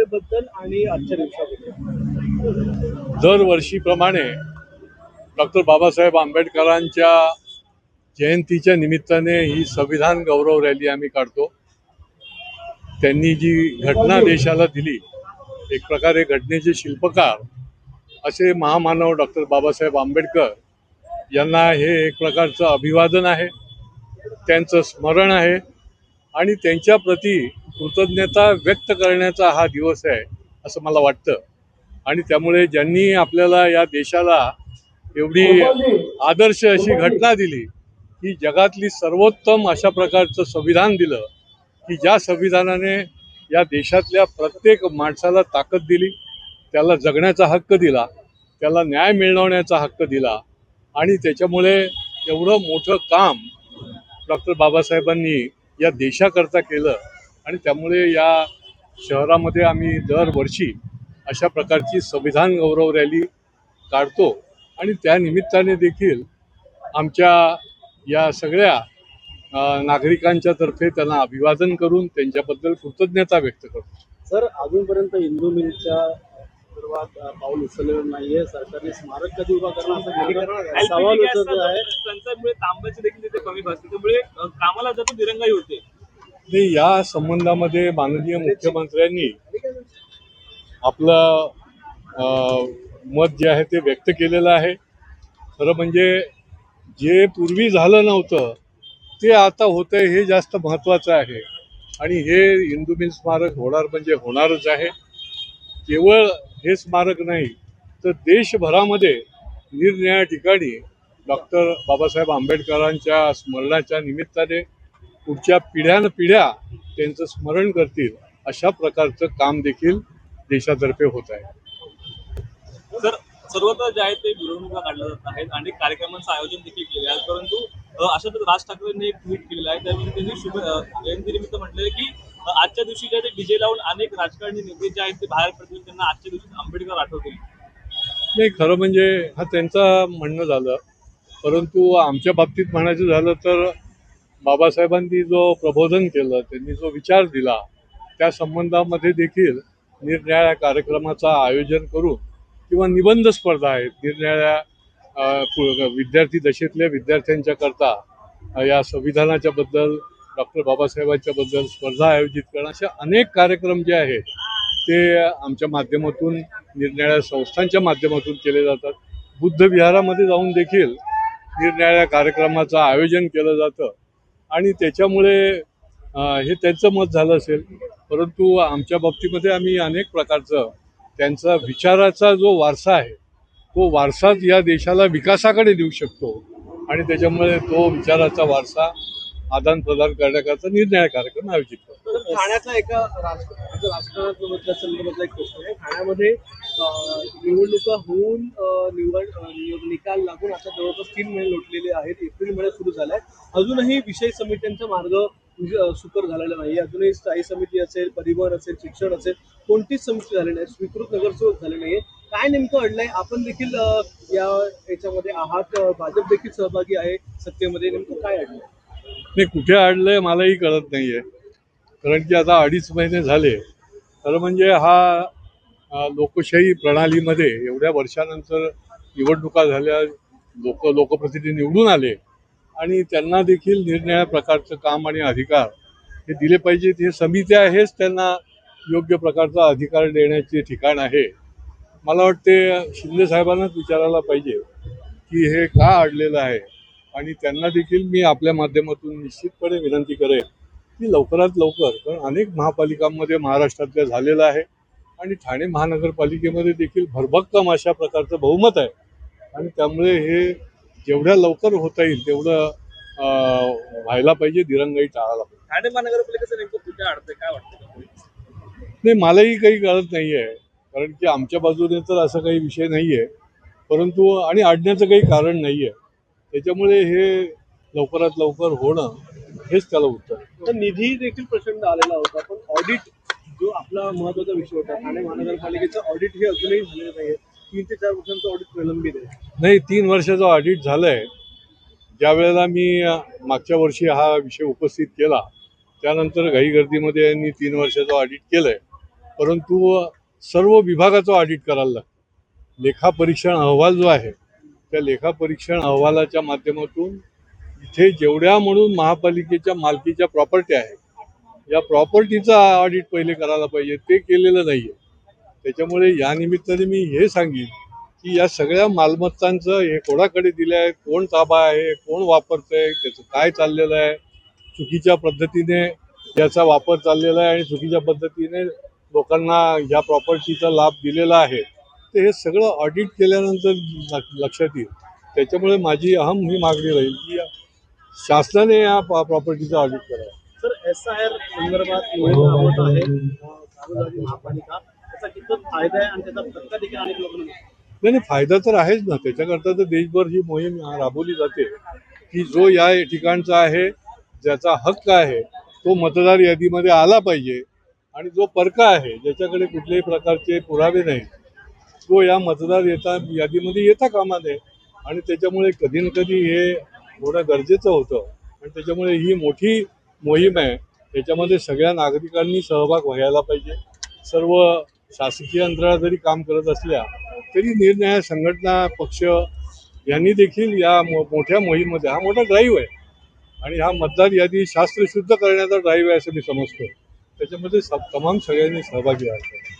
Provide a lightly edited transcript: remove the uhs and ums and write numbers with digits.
मुंबईबद्दल आणि आजच्या दिवसाबद्दल. दरवर्षीप्रमाणे डॉक्टर बाबासाहेब आंबेडकरांच्या जयंतीच्या निमित्ताने ही संविधान गौरव रॅली आम्ही काढतो. त्यांनी जी घटना देशाला दिली, एक प्रकारे घटनेचे शिल्पकार असे महामानव डॉक्टर बाबासाहेब आंबेडकर यांना हे एक प्रकारचं अभिवादन आहे, त्यांचं स्मरण आहे आणि त्यांच्या प्रती कृतज्ञता व्यक्त करण्याचा हा दिवस आहे असं मला वाटतं. आणि त्यामुळे ज्यांनी आपल्याला या देशाला एवढी आदर्श अशी घटना दिली की जगातली सर्वोत्तम अशा प्रकारचं संविधान दिलं, की ज्या संविधानाने या देशातल्या प्रत्येक माणसाला ताकद दिली, त्याला जगण्याचा हक्क दिला, त्याला न्याय मिळवण्याचा हक्क दिला आणि त्याच्यामुळे एवढं मोठं काम डॉक्टर बाबासाहेबांनी या देशाकरता केलं. आणि त्यामुळे या शहरामध्ये आम्ही दरवर्षी अशा प्रकारची संविधान गौरव रॅली काढतो आणि त्या निमित्ताने देखील आमच्या या सगळ्या नागरिकांच्या तर्फे त्यांना अभिवादन करून त्यांच्याबद्दल कृतज्ञता व्यक्त करतो. सर, अजूनपर्यंत इंदू मिलच्या संदर्भात पाऊल उचललेलं नाहीये. सरकारने स्मारक कधी उभा करणार असा सवाल उचलत आहे. टंचाईमुळे तांब्याचे देखील तिथे कमी भासते, त्यामुळे कामाला जातो दिरंगाई होते. नाही, या संबंधामध्ये माननीय मुख्यमंत्र्यांनी आपलं मत जे आहे ते व्यक्त केलेलं आहे. खरं म्हणजे जे पूर्वी झालं नव्हतं ते आता होतंय हे जास्त महत्त्वाचं आहे. आणि हे इंदू मिल स्मारक होणार म्हणजे होणारच आहे. केवळ हे स्मारक नाही तर देशभरामध्ये निरनिराळ्या ठिकाणी डॉक्टर बाबासाहेब आंबेडकरांच्या स्मरणाच्या निमित्ताने पुढच्या पिढ्या त्यांचं स्मरण करतील अशा प्रकारचं काम देखील देशातर्फे होत आहे. सर, सर्वत्र जे आहे ते मिरवणुका काढल्या जात आहेत, अनेक कार्यक्रमांचं आयोजन देखील केले आहे. परंतु अशातच राज ठाकरेंनी एक ट्विट केलेलं आहे, त्यामध्ये त्यांनी शुभ जयंतीनिमित्त म्हटलंय की आजच्या दिवशी जे डीजे लावून अनेक राजकारणी नेते जे आहेत ते बाहेर पडतील, त्यांना आजच्या दिवशी आंबेडकर आठवतील. नाही, खरं म्हणजे हा त्यांचं म्हणणं झालं. परंतु आमच्या बाबतीत म्हणायचं झालं तर बाबासाहेबांनी जो प्रबोधन केलं, त्यांनी जो विचार दिला, त्या संबंधामध्ये देखील निरनिराळ्या कार्यक्रमाचं आयोजन करून किंवा निबंध स्पर्धा आहेत, निरनिराळ्या विद्यार्थी दशेतल्या विद्यार्थ्यांच्या करता या संविधानाच्या बद्दल डॉक्टर बाबासाहेबांच्या बद्दल स्पर्धा आयोजित करणं, अशा अनेक कार्यक्रम जे आहेत ते आमच्या माध्यमातून निरनिराळ्या संस्थांच्या माध्यमातून केले जातात. बुद्ध विहारामध्ये जाऊन देखील निरनिराळ्या कार्यक्रमाचं आयोजन केलं जातं आणि त्याच्यामुळे हे त्यांचं मत झालं असेल. परंतु आमच्या बाबतीमध्ये आम्ही अनेक प्रकारचं त्यांचा विचाराचा जो वारसा आहे तो वारसाच या देशाला विकासाकडे नेऊ शकतो आणि त्याच्यामुळे तो विचाराचा वारसा आदान प्रदान करण्याकरता निरनिराळे कार्यक्रम आयोजित करतो. ठाण्याचा एका राजकारणाच्या संदर्भातला एक प्रश्न आहे. ठाण्यामध्ये निवडणुका होऊन निकाल लागून आता जवळपास 3 महिने लोटलेले आहेत. एप्रिल महिन्यात सुरू झालाय. अजूनही विषय समित्यांचा मार्ग सुकर झालेला नाही. अजूनही स्थायी समिती असेल, परिवहन असेल, शिक्षण असेल, कोणतीच समिती झाली नाही. स्वीकृत नगरसेवक झाले नाहीये. काय नेमकं अडलंय? आपण देखील याच्यामध्ये आहात, भाजप देखील सहभागी आहे सत्तेमध्ये. नेमकं काय अडलंय? नाही, कुठे अडलंय मलाही कळत नाहीये. कारण की आता 2.5 महिने झाले. खरं म्हणजे हा लोकशाही प्रणालीमध्ये एवढ्या वर्षानंतर निवडणुका झाल्या, लोकप्रतिनिधी निवडून आले आणि त्यांना देखील निरनिराळ्या प्रकारचं काम आणि अधिकार हे दिले पाहिजेत. हे समित्या हेच त्यांना योग्य प्रकारचा अधिकार देण्याचे ठिकाण आहे. मला वाटते शिंदे साहेबांनाच विचारायला पाहिजे की हे का अडलेलं आहे. आणि त्यांना देखील मी आपल्या माध्यमातून निश्चितपणे विनंती करेन की लवकरात लवकर, कारण अनेक महापालिकांमध्ये महाराष्ट्रातल्या झालेलं आहे आणि ठाणे महानगरपालिकेमध्ये देखील भरभक्कम अशा प्रकारचं बहुमत आहे आणि त्यामुळे हे जेवढ्या लवकर होता येईल तेवढं व्हायला पाहिजे, दिरंगाई टाळायला पाहिजे. ठाणे महानगरपालिकेचं नेमकं कुठे अडतंय, काय वाटतं? नाही, मलाही काही कळत नाही आहे. कारण की आमच्या बाजूने तर असा काही विषय नाही आहे, परंतु आणि अडण्याचं काही कारण नाही आहे. त्याच्यामुळे हे लवकरात लवकर होणं हेच त्याला उत्तर आहे. तर निधी देखील प्रचंड आलेला होता, पण ऑडिट जो आपला महत्त्वाचा विषय होता, ठाणे महानगरपालिकेचं ऑडिट हे अजूनही झालेलं नाही. 3 ते 4 वर्षांचं ऑडिट प्रलंबित आहे. नाही, 3 वर्षाचं ऑडिट झालं आहे. ज्या वेळेला मी मागच्या वर्षी हा विषय उपस्थित केला त्यानंतर घाईगर्दीमध्ये यांनी 3 वर्षाचं ऑडिट केलं आहे परंतु सर्व विभागाचं ऑडिट करायला लागतं. लेखापरीक्षण अहवाल जो आहे त्या लेखापरीक्षण अहवालाच्या माध्यमातून इथे जेवढ्या म्हणून महापालिकेच्या मालकीच्या प्रॉपर्टी आहे या प्रॉपर्टीचा ऑडिट पहिले करायला पाहिजे, ते केलेलं नाही आहे. त्याच्यामुळे या निमित्ताने मी हे सांगेन की या सगळ्या मालमत्तांचं हे कोणाकडे दिलं आहे, कोण ताबा आहे, कोण वापरतंय, त्याचं काय चाललेलं आहे, चुकीच्या पद्धतीने याचा वापर चाललेला आहे आणि चुकीच्या पद्धतीने लोकांना या प्रॉपर्टीचा लाभ दिलेला आहे, तर हे सगळं ऑडिट केल्यानंतर लक्षात येईल. त्याच्यामुळे माझी ही मागणी राहील की शासनाने या प्रॉपर्टीचं ऑडिट करावं. सर SIR संदर्भात मोहीम राबवत आहे सार्वजनिक महापालिका, त्याचा कितपत फायदा आहे आणि त्याचा फटका देखील अनेक लोकांना नाही, फायदा तर आहेच ना. त्याच्याकरता तर देशभर ही मोहीम राबवली जाते की जो या ठिकाणचा आहे, ज्याचा हक्क आहे, तो मतदार यादीमध्ये आला पाहिजे आणि जो परका आहे, ज्याच्याकडे कुठल्याही प्रकारचे पुरावे नाही, तो या मतदार यादीमध्ये येता कामा नये. आणि त्याच्यामुळे कधी ना कधी हे होणं गरजेचं होतं आणि त्याच्यामुळे ही मोठी मोहीम आहे. त्याच्यामध्ये सगळ्या नागरिकांनी सहभाग व्हायला पाहिजे. सर्व शासकीय यंत्रणा जरी काम करत असल्या तरी निरनिराळ्या संघटना, पक्ष यांनी देखील या मोठ्या मोहीममध्ये, हा मोठा ड्राईव्ह आहे आणि हा मतदार यादी शास्त्रशुद्ध करण्याचा ड्राईव्ह आहे असं मी समजतो. त्याच्यामध्ये तमाम सगळ्यांनी सहभागी व्हायचं.